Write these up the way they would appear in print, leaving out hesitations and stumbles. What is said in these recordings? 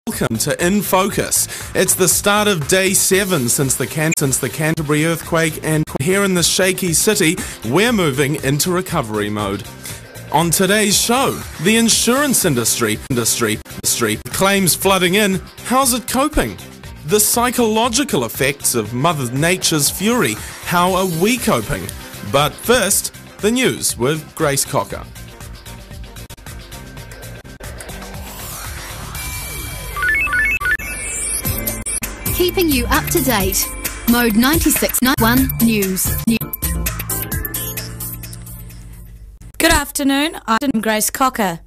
Welcome to In Focus. It's the start of day 7 since the Canterbury Earthquake, and here in the shaky city, we're moving into recovery mode. On today's show, the insurance industry claims flooding in. How's it coping? The psychological effects of Mother Nature's fury. How are we coping? But first, the news with Grace Cocker. Keeping you up to date. Mode 96.1 News. Good afternoon, I'm Grace Cocker.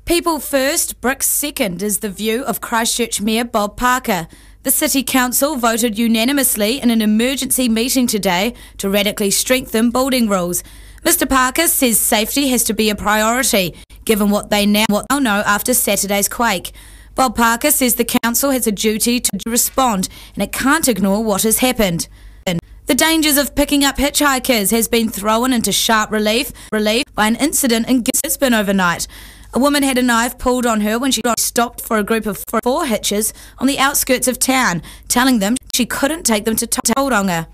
People first, bricks second is the view of Christchurch Mayor Bob Parker. The City Council voted unanimously in an emergency meeting today to radically strengthen building rules. Mr Parker says safety has to be a priority, given what they now know after Saturday's quake. Bob Parker says the council has a duty to respond and it can't ignore what has happened. The dangers of picking up hitchhikers has been thrown into sharp relief by an incident in Gisborne overnight. A woman had a knife pulled on her when she stopped for a group of 4 hitchers on the outskirts of town, telling them she couldn't take them to Tauranga.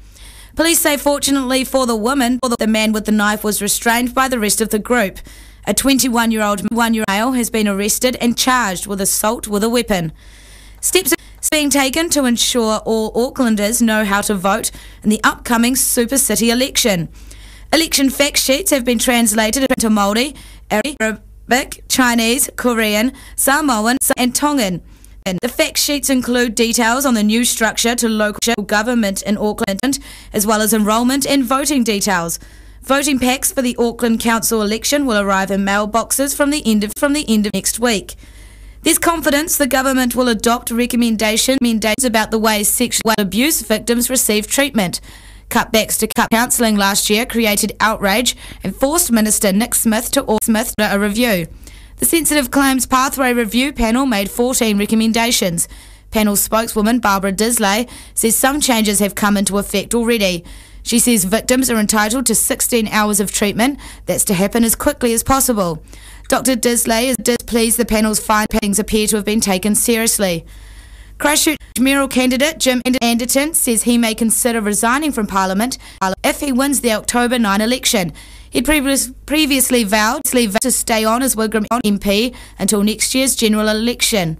Police say fortunately for the woman, the man with the knife was restrained by the rest of the group. A 21-year-old male has been arrested and charged with assault with a weapon. Steps are being taken to ensure all Aucklanders know how to vote in the upcoming Super City election. Election fact sheets have been translated into Māori, Arabic, Chinese, Korean, Samoan and Tongan. The fact sheets include details on the new structure to local government in Auckland, as well as enrolment and voting details. Voting packs for the Auckland Council election will arrive in mailboxes from the end of next week. There's confidence the government will adopt recommendations about the way sexual abuse victims receive treatment. Cutbacks to counselling last year created outrage and forced Minister Nick Smith to order a review. The Sensitive Claims Pathway Review Panel made 14 recommendations. Panel spokeswoman Barbara Disley says some changes have come into effect already. She says victims are entitled to 16 hours of treatment. That's to happen as quickly as possible. Dr Disley is displeased the panel's findings appear to have been taken seriously. Christchurch mayoral candidate Jim Anderton says he may consider resigning from Parliament if he wins the October 9 election. He'd previously vowed to stay on as Wigram MP until next year's general election.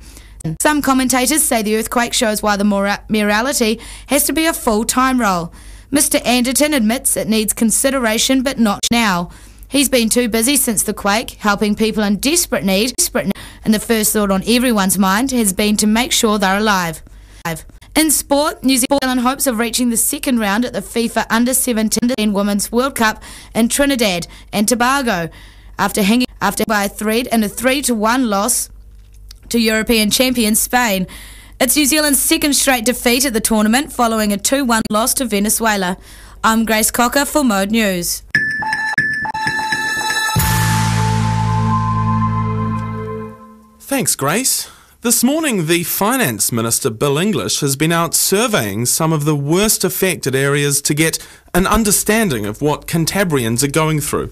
Some commentators say the earthquake shows why the mayoralty has to be a full-time role. Mr Anderton admits it needs consideration, but not now. He's been too busy since the quake, helping people in desperate need, and the first thought on everyone's mind has been to make sure they're alive. In sport, New Zealand hopes of reaching the second round at the FIFA Under-17 Women's World Cup in Trinidad and Tobago, after hanging by a thread in a 3-1 loss to European champions Spain. It's New Zealand's second straight defeat at the tournament, following a 2-1 loss to Venezuela. I'm Grace Cocker for Mode News. Thanks, Grace. This morning, the Finance Minister, Bill English, has been out surveying some of the worst affected areas to get an understanding of what Cantabrians are going through.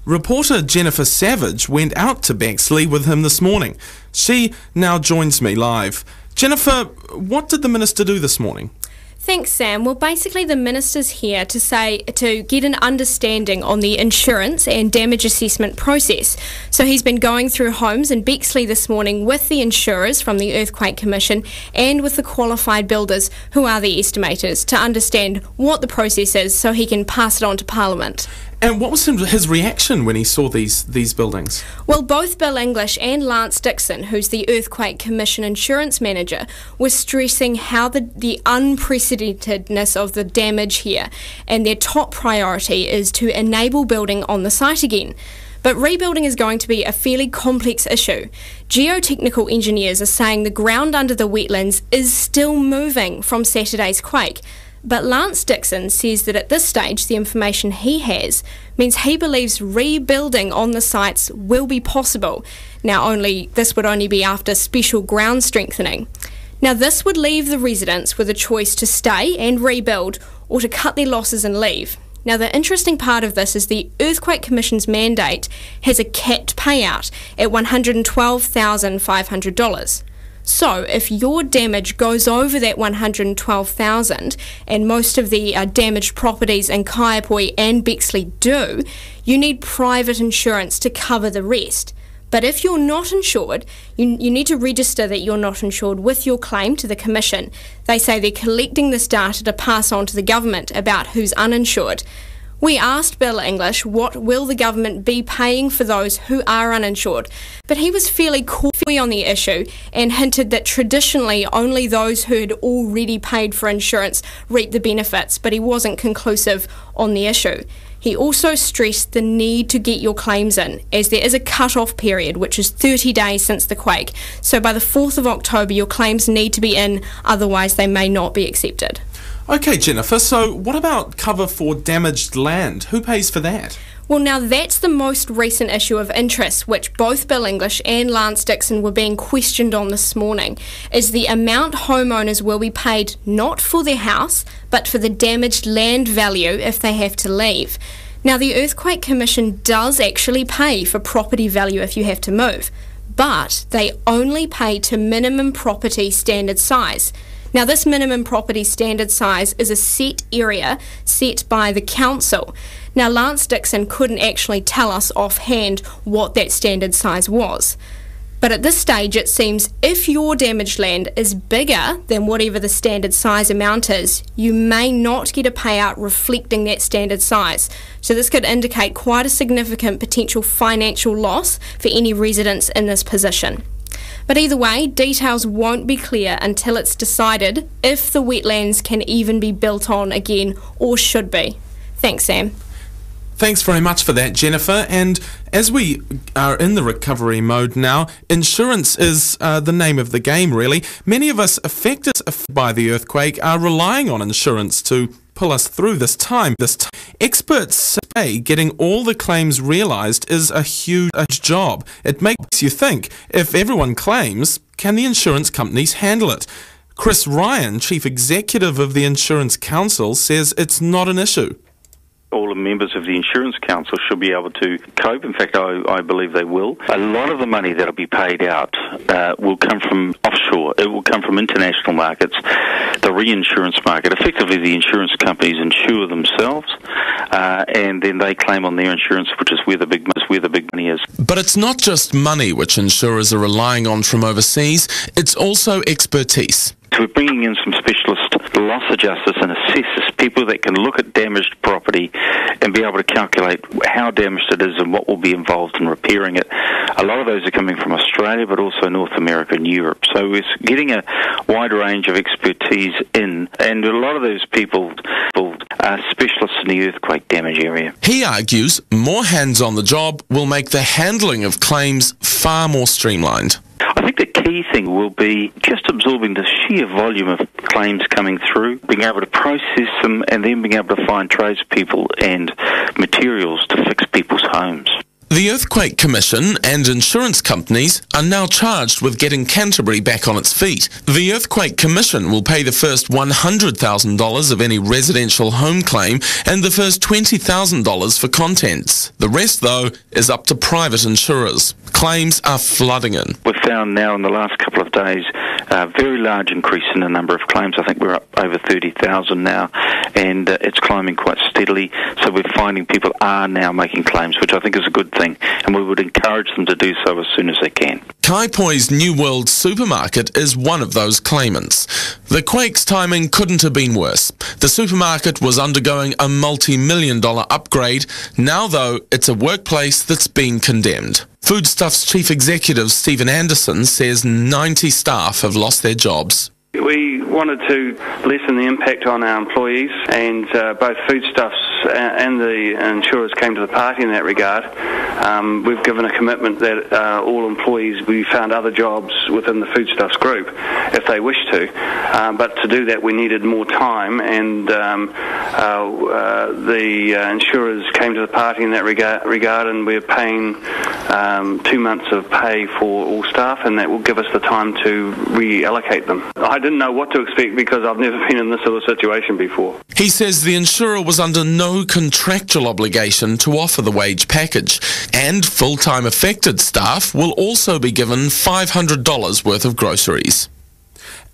Reporter Jennifer Savage went out to Bexley with him this morning. She now joins me live. Jennifer, what did the Minister do this morning? Thanks, Sam. Well, basically the Minister's here to get an understanding on the insurance and damage assessment process. So he's been going through homes in Bexley this morning with the insurers from the Earthquake Commission and with the qualified builders, who are the estimators, to understand what the process is so he can pass it on to Parliament. And what was his reaction when he saw these buildings? Well, both Bill English and Lance Dixon, who's the Earthquake Commission insurance manager, were stressing how the unprecedentedness of the damage here, and their top priority is to enable building on the site again. But rebuilding is going to be a fairly complex issue. Geotechnical engineers are saying the ground under the wetlands is still moving from Saturday's quake. But Lance Dixon says that at this stage, the information he has means he believes rebuilding on the sites will be possible. Now, this would only be after special ground strengthening. Now, this would leave the residents with a choice to stay and rebuild or to cut their losses and leave. Now, the interesting part of this is the Earthquake Commission's mandate has a capped payout at $112,500. So if your damage goes over that 112,000, and most of the damaged properties in Kaiapoi and Bexley do, you need private insurance to cover the rest. But if you're not insured, you need to register that you're not insured with your claim to the Commission. They say they're collecting this data to pass on to the government about who's uninsured. We asked Bill English what will the government be paying for those who are uninsured, but he was fairly coy on the issue and hinted that traditionally only those who had already paid for insurance reap the benefits, but he wasn't conclusive on the issue. He also stressed the need to get your claims in, as there is a cut-off period, which is 30 days since the quake. So by the 4th of October, your claims need to be in, otherwise they may not be accepted. Okay, Jennifer, so what about cover for damaged land? Who pays for that? Well, now that's the most recent issue of interest, which both Bill English and Lance Dixon were being questioned on this morning, is the amount homeowners will be paid not for their house, but for the damaged land value if they have to leave. Now, the Earthquake Commission does actually pay for property value if you have to move, but they only pay to minimum property standard size. Now, this minimum property standard size is a set area set by the council. Now, Lance Dixon couldn't actually tell us offhand what that standard size was. But at this stage, it seems if your damaged land is bigger than whatever the standard size amount is, you may not get a payout reflecting that standard size. So this could indicate quite a significant potential financial loss for any residents in this position. But either way, details won't be clear until it's decided if the wetlands can even be built on again or should be. Thanks, Sam. Thanks very much for that, Jennifer. And as we are in the recovery mode now, insurance is the name of the game, really. Many of us affected by the earthquake are relying on insurance to pull us through this time. Experts say getting all the claims realised is a huge job. It makes you think, if everyone claims, can the insurance companies handle it? Chris Ryan, Chief Executive of the Insurance Council, says it's not an issue. All the members of the Insurance Council should be able to cope. In fact, I believe they will. A lot of the money that will be paid out will come from offshore. It will come from international markets, the reinsurance market. Effectively, the insurance companies insure themselves, and then they claim on their insurance, which is where the big money is. But it's not just money which insurers are relying on from overseas. It's also expertise. So we're bringing in some specialist loss adjusters and assessors, people that can look at damaged property and be able to calculate how damaged it is and what will be involved in repairing it. A lot of those are coming from Australia, but also North America and Europe. So we're getting a wide range of expertise in, and a lot of those people are specialists in the earthquake damage area. He argues more hands on the job will make the handling of claims far more streamlined. I think the key thing will be just absorbing the sheer volume of claims coming through, being able to process them, and then being able to find tradespeople and materials to fix people's homes. The Earthquake Commission and insurance companies are now charged with getting Canterbury back on its feet. The Earthquake Commission will pay the first $100,000 of any residential home claim and the first $20,000 for contents. The rest, though, is up to private insurers. Claims are flooding in. We've found now in the last couple of days a very large increase in the number of claims. I think we're up over 30,000 now, and it's climbing quite steadily. So we're finding people are now making claims, which I think is a good thing, and we would encourage them to do so as soon as they can. Kaiapoi's New World supermarket is one of those claimants. The quake's timing couldn't have been worse. The supermarket was undergoing a multi-million-dollar upgrade. Now, though, it's a workplace that's been condemned. Foodstuffs Chief Executive Stephen Anderson says 90 staff have lost their jobs. We wanted to lessen the impact on our employees, and both Foodstuffs and the insurers came to the party in that regard. We've given a commitment that all employees, we found other jobs within the Foodstuffs group if they wish to. But to do that, we needed more time, and the insurers came to the party in that regard, and we're paying 2 months of pay for all staff, and that will give us the time to reallocate them. I didn't know what to expect because I've never been in this sort of situation before. He says the insurer was under no contractual obligation to offer the wage package, and full-time affected staff will also be given $500 worth of groceries.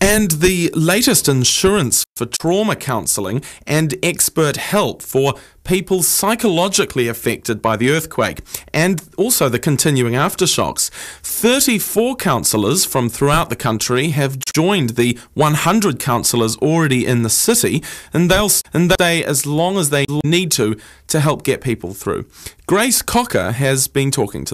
And the latest insurance for trauma counselling and expert help for people psychologically affected by the earthquake and also the continuing aftershocks. 34 counsellors from throughout the country have joined the 100 counsellors already in the city, and they'll stay as long as they need to help get people through. Grace Cocker has been talking to